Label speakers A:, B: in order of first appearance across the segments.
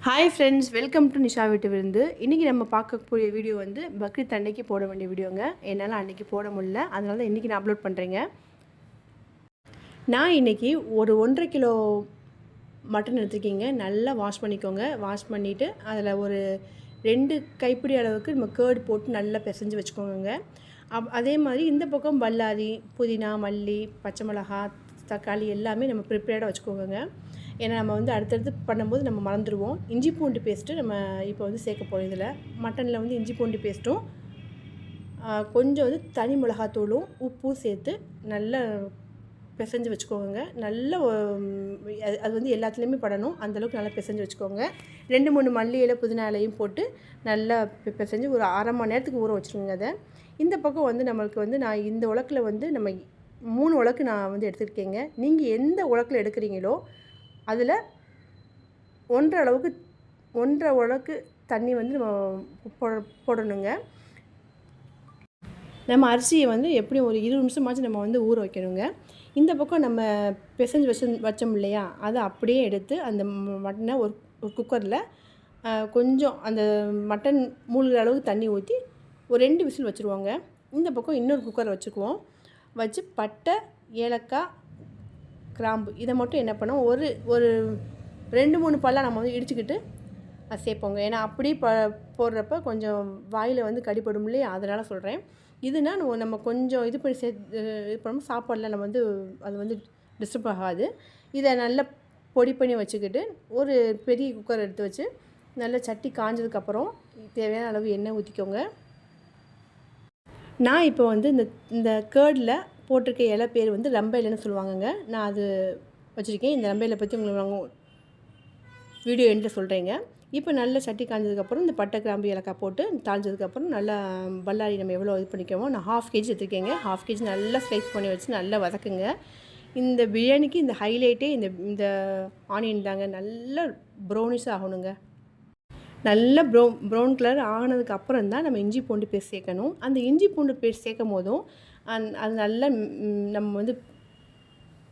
A: Hi friends, welcome to Nisha வீட்டு விருந்து. இன்றைக்கி நம்ம பார்க்கக்கூடிய வீடியோ வந்து பக்ரீத் அன்னைக்கு போட வேண்டிய வீடியோங்க. என்னால் அன்றைக்கி போட முடியல, அதனால தான் இன்றைக்கி நான் அப்லோட் பண்ணுறேங்க. நான் இன்றைக்கி ஒரு 1.5 கிலோ மட்டன் எடுத்துருக்கீங்க. நல்லா வாஷ் பண்ணிக்கோங்க. வாஷ் பண்ணிவிட்டு அதில் ஒரு 2 கைப்பிடி அளவுக்கு நம்ம கேர்டு போட்டு நல்லா பிசைஞ்சு வச்சுக்கோங்க. அதே மாதிரி இந்த பக்கம் பல்லாரி, புதினா, மல்லி, பச்சை மிளகா, தக்காளி எல்லாமே நம்ம ப்ரிப்பேர்டாக வச்சுக்கோங்க. ஏன்னா நம்ம வந்து அடுத்தடுத்து பண்ணும்போது நம்ம மறந்துடுவோம். இஞ்சி பூண்டு பேஸ்ட்டு நம்ம இப்போ வந்து சேர்க்க போகிறோம். இதில் மட்டனில் வந்து இஞ்சி பூண்டு பேஸ்ட்டும் கொஞ்சம் வந்து தனி மிளகாத்தூளும் உப்பும் சேர்த்து நல்லா பிசைஞ்சு வச்சுக்கோங்க. நல்ல அது வந்து எல்லாத்துலேயுமே படணும், அந்தளவுக்கு நல்லா பிசைஞ்சு வச்சுக்கோங்க. 2-3 மல்லி இலை, புதினா இலையும் போட்டு நல்லா பிசைஞ்சு ஒரு அரை மணி நேரத்துக்கு ஊற வச்சுருங்க. அதை இந்த பக்கம் வந்து நம்மளுக்கு வந்து நான் இந்த உலக்கில் வந்து நம்ம 3 உலக்கு நான் வந்து எடுத்துருக்கேங்க. நீங்கள் எந்த உலக்கில் எடுக்கிறீங்களோ அதில் 1.5 உலக்கு தண்ணி வந்து நம்ம போடணுங்க. நம்ம அரிசியை வந்து எப்படியும் ஒரு 20 நிமிஷமாச்சும் நம்ம வந்து ஊற வைக்கணுங்க. இந்த பக்கம் நம்ம பிசைஞ்சு வச்சோம் இல்லையா, அதை அப்படியே எடுத்து அந்த மட்டனை ஒரு குக்கரில் கொஞ்சம் அந்த மட்டன் மூழ்கிற அளவுக்கு தண்ணி ஊற்றி ஒரு 2 விசில் வச்சுருவோங்க. இந்த பக்கம் இன்னொரு குக்கரை வச்சுக்குவோம். வச்சு பட்டை, ஏலக்காய், கிராம்பு இதை மட்டும் என்ன பண்ணோம், ஒரு 2-3 பல்லாக நம்ம வந்து இடிச்சுக்கிட்டு அது சேர்ப்போங்க. ஏன்னா அப்படி போடுறப்ப கொஞ்சம் வாயில் வந்து கடிப்படும் இல்லையா, அதனால் சொல்கிறேன். இதுனா நம்ம கொஞ்சம் இது பண்ணி இது பண்ணோம், சாப்பாடில் நம்ம வந்து அது வந்து டிஸ்டர்ப் ஆகாது. இதை நல்லா பொடி பண்ணி வச்சுக்கிட்டு ஒரு பெரிய குக்கர் எடுத்து வச்சு நல்லா சட்டி காஞ்சதுக்கப்புறம் தேவையான அளவு எண்ணெய் ஊற்றிக்கோங்க. நான் இப்போ வந்து இந்த கேர்டில் போட்டிருக்க இலை பேர் வந்து ரம்ப இலைன்னு சொல்லுவாங்கங்க. நான் அது வச்சுருக்கேன். இந்த ரம்ப இலை பற்றி உங்களுக்கு நாங்கள் வீடியோ எண்டில் சொல்கிறேங்க. இப்போ நல்ல சட்டி காஞ்சதுக்கப்புறம் இந்த பட்டை, கிராம்பு, ஏலக்காய் போட்டு தாளிஞ்சதுக்கப்புறம் நல்லா பல்லாரி நம்ம எவ்வளோ இது பண்ணிக்கோமோ, நான் 1/2 kg எடுத்துருக்கேங்க. 1/2 kg நல்லா ஸ்லைஸ் பண்ணி வச்சு நல்லா வதக்குங்க. இந்த பிரியாணிக்கு இந்த ஹைலைட்டே இந்த ஆனியன் தாங்க. நல்லா ப்ரௌனிஷ் ஆகணுங்க. நல்லா ப்ரௌன் கலர் ஆனதுக்கப்புறம் தான் நம்ம இஞ்சி பூண்டு பேஸ்ட் சேர்க்கணும். அந்த இஞ்சி பூண்டு பேஸ்ட் சேர்க்கும் போதும் அது நல்லா நம்ம வந்து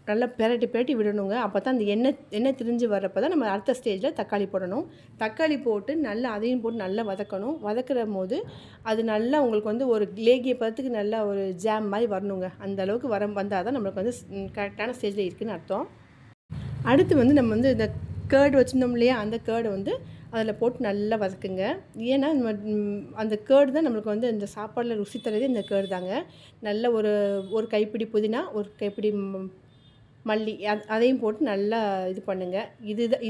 A: நல்லா பெரட்டி விடணுங்க. அப்போ தான் அந்த எண்ணெய் திரிஞ்சு வர்றப்போ தான் நம்ம அடுத்த ஸ்டேஜில் தக்காளி போடணும். தக்காளி போட்டு நல்லா அதையும் போட்டு நல்லா வதக்கணும். வதக்கிற போது அது நல்லா உங்களுக்கு வந்து ஒரு லேகிய பதத்துக்கு நல்லா ஒரு ஜாம் மாதிரி வரணுங்க. அந்த அளவுக்கு வந்தால் தான் நம்மளுக்கு வந்து கரெக்டான ஸ்டேஜில் இருக்குதுன்னு அர்த்தம். அடுத்து வந்து நம்ம வந்து இந்த கேர்டு வச்சுருந்தோம் இல்லையா, அந்த கேர்டை வந்து அதில் போட்டு நல்லா வதக்குங்க. ஏன்னா அந்த கேர்டு தான் நம்மளுக்கு வந்து இந்த சாப்பாடில் ருசி தரதே இந்த கேர்டு தாங்க. நல்ல ஒரு கைப்பிடி புதினா, ஒரு கைப்பிடி மல்லி அதையும் போட்டு நல்லா இது பண்ணுங்கள். இதுதான்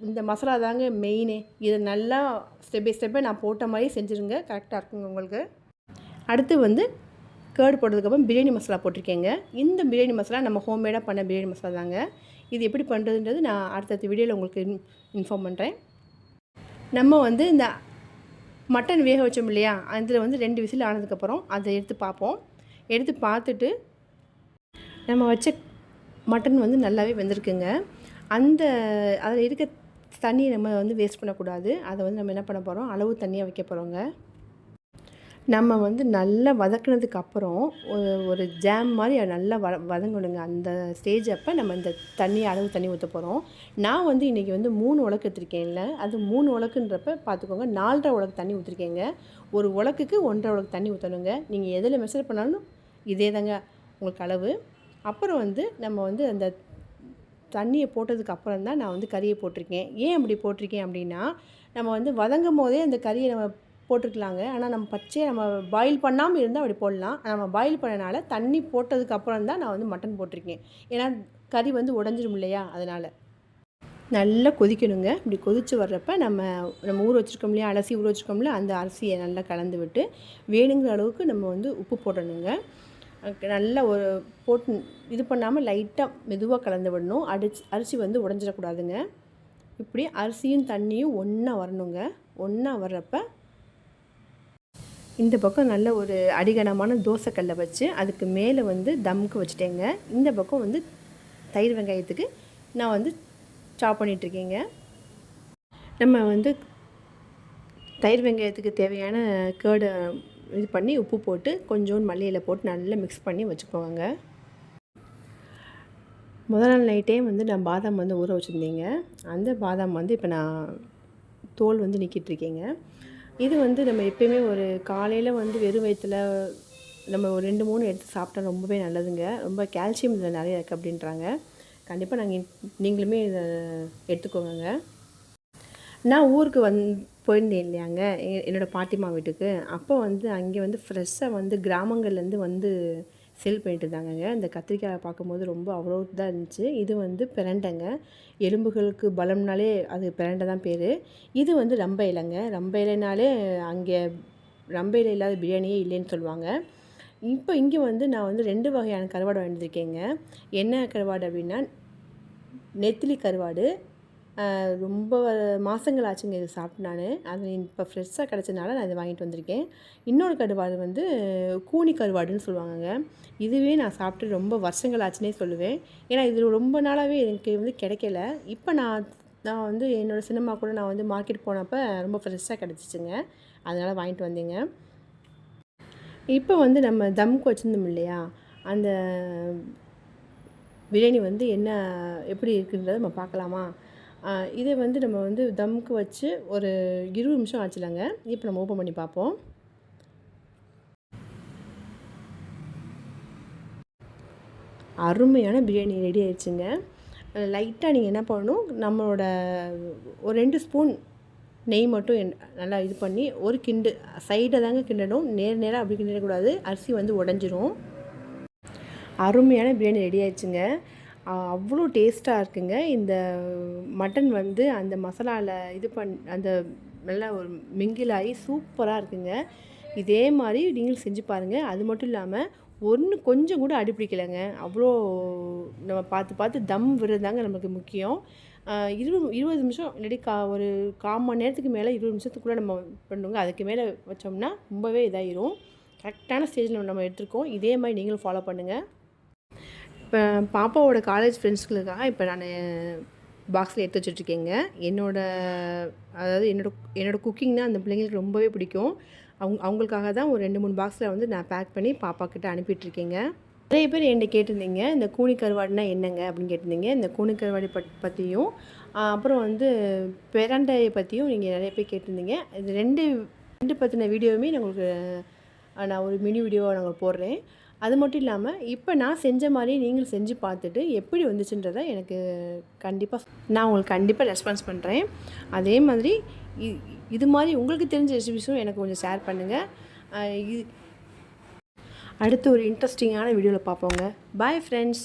A: இந்த மசாலா தாங்க மெயினே. இதை நல்லா ஸ்டெப் பை ஸ்டெப்பாக நான் போட்ட மாதிரி செஞ்சுருங்க, கரெக்டாக இருக்குங்க உங்களுக்கு. அடுத்து வந்து கேர்டு போட்டதுக்கப்புறம் பிரியாணி மசாலா போட்டிருக்கேங்க. இந்த பிரியாணி மசாலா நம்ம ஹோம்மேடாக பண்ண பிரியாணி மசாலா தாங்க. இது எப்படி பண்ணுறதுன்றது நான் அடுத்தடுத்த வீடியோவில் உங்களுக்கு இன்ஃபார்ம் பண்ணுறேன். நம்ம வந்து இந்த மட்டன் வேக வச்சோம் இல்லையா, அதில் வந்து 2 விசில் ஆனதுக்கப்புறம் அதை எடுத்து பார்ப்போம். எடுத்து பார்த்துட்டு நம்ம வச்ச மட்டன் வந்து நல்லாவே வெந்திருக்குங்க. அதில் இருக்க தண்ணியை நம்ம வந்து வேஸ்ட் பண்ணக்கூடாது. அதை வந்து நம்ம என்ன பண்ண போகிறோம், அளவு தண்ணியாக வைக்க போகிறோங்க. நம்ம வந்து நல்லா வதக்கினதுக்கப்புறம் ஒரு ஜாம் மாதிரி நல்லா வதங்கணுங்க. அந்த ஸ்டேஜ் அப்போ நம்ம இந்த அளவு தண்ணி ஊற்ற போகிறோம். நான் வந்து இன்றைக்கி வந்து 3 உலக்கு எடுத்துருக்கேன்ல, அது 3 உலக்குன்றப்ப பார்த்துக்கோங்க, 4.5 உலக்கு தண்ணி ஊற்றிருக்கேங்க. ஒரு உலக்குக்கு 1.5 உலக்கு தண்ணி ஊற்றணுங்க. நீங்கள் எதில் மெஷர் பண்ணாலும் இதே தாங்க உங்களுக்கு அளவு. அப்புறம் வந்து நம்ம வந்து அந்த தண்ணியை போட்டதுக்கு அப்புறம் தான் நான் வந்து கறியை போட்டிருக்கேன். ஏன் அப்படி போட்டிருக்கேன் அப்படின்னா, நம்ம வந்து வதங்கும் போதே அந்த கறியை நம்ம போட்டுருக்கலாங்க. ஆனால் நம்ம பச்சையாக நம்ம பாயில் பண்ணாமல் இருந்தால் அப்படி போடலாம். நம்ம பாயில் பண்ணனால தண்ணி போட்டதுக்கப்புறம் தான் நான் வந்து மட்டன் போட்டிருக்கேன். ஏன்னா கறி வந்து உடஞ்சிரும் இல்லையா, அதனால். நல்லா கொதிக்கணுங்க. இப்படி கொதித்து வர்றப்ப நம்ம ஊற வச்சுருக்கோம் இல்லையா, அலசி ஊற வச்சுருக்கோம்ல, அந்த அரிசியை நல்லா கலந்து விட்டு வேணுங்கிற அளவுக்கு நம்ம வந்து உப்பு போடணுங்க. நல்லா போட்டு இது பண்ணாமல் லைட்டாக மெதுவாக கலந்து விடணும். அரிசி வந்து உடஞ்சிடக்கூடாதுங்க. இப்படி அரிசியும் தண்ணியும் ஒன்றா வரணுங்க. ஒன்றா வர்றப்ப இந்த பக்கம் நல்ல ஒரு அடிகனமான தோசைக்கல்லை வச்சு அதுக்கு மேலே வந்து தம்முக்கு வச்சுட்டேங்க. இந்த பக்கம் வந்து தயிர் வெங்காயத்துக்கு நான் வந்து சாப் பண்ணிகிட்ருக்கேங்க. நம்ம வந்து தயிர் வெங்காயத்துக்கு தேவையான கேர்டை இது பண்ணி உப்பு போட்டு கொஞ்சோண்டு மல்லி இலை போட்டு நல்லா மிக்ஸ் பண்ணி வச்சுக்கோங்க. முதல் நாள் நைட்டே வந்து நான் பாதாம் வந்து ஊற வச்சுருந்தேங்க. அந்த பாதாம் வந்து இப்போ நான் தோல் வந்து நீக்கிட்டுருக்கேங்க. இது வந்து நம்ம எப்பயுமே ஒரு காலையில் வந்து வெறும் வயித்துல நம்ம ஒரு 2, 3 எடுத்து சாப்பிட்டா ரொம்பவே நல்லதுங்க. ரொம்ப கால்சியம் இதில் நிறைய இருக்குது அப்படின்றாங்க. கண்டிப்பாக நீங்களுமே இதை எடுத்துக்கோங்க. நான் ஊருக்கு போயிருந்தேன் இல்லையாங்க, என்னோடய பாட்டிம்மா வீட்டுக்கு. அப்போ வந்து அங்கே வந்து ஃப்ரெஷ்ஷாக வந்து கிராமங்கள்லேருந்து வந்து சேல் பண்ணிட்டு இருந்தாங்கங்க. இந்த கத்திரிக்காயை பார்க்கும்போது ரொம்ப அவ்வளோ இதாக இருந்துச்சு. இது வந்து பிரண்டைங்க. எலும்புகளுக்கு பலம்னாலே அது பிரண்டை தான் பேர். இது வந்து ரம்ப இலைங்க. ரம்ப இலைனாலே அங்கே ரம்ப இலை இல்லாத பிரியாணியே இல்லைன்னு சொல்லுவாங்க. இப்போ இங்கே வந்து நான் வந்து 2 வகையான கருவாடு வாங்கியிருக்கேங்க. என்ன கருவாடு அப்படின்னா, நெத்திலி கருவாடு. ரொம்ப மாதங்கள் ஆச்சுங்க இது சாப்பிட்டு நான். அது இப்போ ஃப்ரெஷ்ஷாக கிடச்சதுனால நான் இதை வாங்கிட்டு வந்திருக்கேன். இன்னொரு கருவாடு வந்து கூனி கருவாடுன்னு சொல்லுவாங்கங்க. இதுவே நான் சாப்பிட்டு ரொம்ப வருஷங்கள் ஆச்சுன்னே சொல்லுவேன். ஏன்னா இது ரொம்ப நாளாகவே எனக்கு வந்து கிடைக்கல. இப்போ நான் வந்து என்னோடய சின்னம்மா கூட நான் வந்து மார்க்கெட் போனப்போ ரொம்ப ஃப்ரெஷ்ஷாக கிடச்சிச்சுங்க. அதனால் வாங்கிட்டு வந்தேங்க. இப்போ வந்து நம்ம தம்க்கு வச்சுருந்தோம் இல்லையா, அந்த பிரியாணி வந்து எப்படி இருக்குன்றதை நம்ம பார்க்கலாமா? இதை வந்து நம்ம வந்து தம்க்கு வச்சு ஒரு 20 நிமிஷம் ஆச்சுலங்க. இப்போ நம்ம ஓப்பன் பண்ணி பார்ப்போம். அருமையான பிரியாணி ரெடி ஆயிடுச்சுங்க. லைட்டாக நீங்கள் என்ன பண்ணணும், நம்மளோட ஒரு 2 ஸ்பூன் நெய் மட்டும் நல்லா இது பண்ணி ஒரு கிண்டு சைடை தாங்க கிண்டணும். நேராக அப்படி கிண்டிடக்கூடாது, அரிசி வந்து உடஞ்சிரும். அருமையான பிரியாணி ரெடி ஆயிடுச்சுங்க. அவ்வளோ டேஸ்ட்டாக இருக்குங்க. இந்த மட்டன் வந்து அந்த மசாலாவில் அந்த நல்லா ஒரு மிங்கிலாகி சூப்பராக இருக்குங்க. இதே மாதிரி நீங்களும் செஞ்சு பாருங்கள். அது மட்டும் இல்லாமல் கொஞ்சம் கூட அடிப்பிடிக்கலைங்க. அவ்வளோ நம்ம பார்த்து தம் விடுறதாங்க நமக்கு முக்கியம். 20 நிமிஷம் இல்லாட்டி ஒரு 1/4 மணி நேரத்துக்கு மேலே 20 நிமிஷத்துக்குள்ளே நம்ம பண்ணுவோங்க. அதுக்கு மேலே வச்சோம்னா ரொம்பவே இதாகிரும். கரெக்டான ஸ்டேஜில் நம்ம எடுத்துருக்கோம். இதே மாதிரி நீங்களும் ஃபாலோ பண்ணுங்கள். இப்போ பாப்பாவோட காலேஜ் ஃப்ரெண்ட்ஸ்களுக்காக இப்போ நான் பாக்ஸில் எடுத்து வச்சுட்ருக்கேங்க. அதாவது என்னோடய குக்கிங் தான் அந்த பிள்ளைங்களுக்கு ரொம்பவே பிடிக்கும். அவங்களுக்காக தான் ஒரு 2, 3 பாக்ஸில் வந்து நான் பேக் பண்ணி பாப்பாக்கிட்ட அனுப்பிட்டுருக்கேங்க. நிறைய பேர் என்கிட்ட கேட்டிருந்தீங்க, இந்த கூனி கருவாடுனா என்னங்க அப்படின்னு கேட்டிருந்தீங்க. இந்த கூனி கருவாடு பற்றியும் அப்புறம் வந்து பிரண்டையை பற்றியும் நீங்கள் நிறைய பேர் கேட்டிருந்தீங்க. இது ரெண்டு பற்றின வீடியோவுமே நான் ஒரு மினி வீடியோவாக நாங்கள் போடுறேன். அது மட்டும் இல்லாமல் இப்போ நான் செஞ்ச மாதிரி நீங்களும் செஞ்சு பார்த்துட்டு எப்படி வந்துச்சுன்றதை எனக்கு நான் உங்களுக்கு கண்டிப்பாக ரெஸ்பான்ஸ் பண்ணுறேன். அதே மாதிரி இது மாதிரி உங்களுக்கு தெரிஞ்ச ரெசிபிஸும் எனக்கு கொஞ்சம் ஷேர் பண்ணுங்கள். அடுத்து ஒரு இன்ட்ரெஸ்டிங்கான வீடியோவில் பார்ப்போங்க. Bye friends.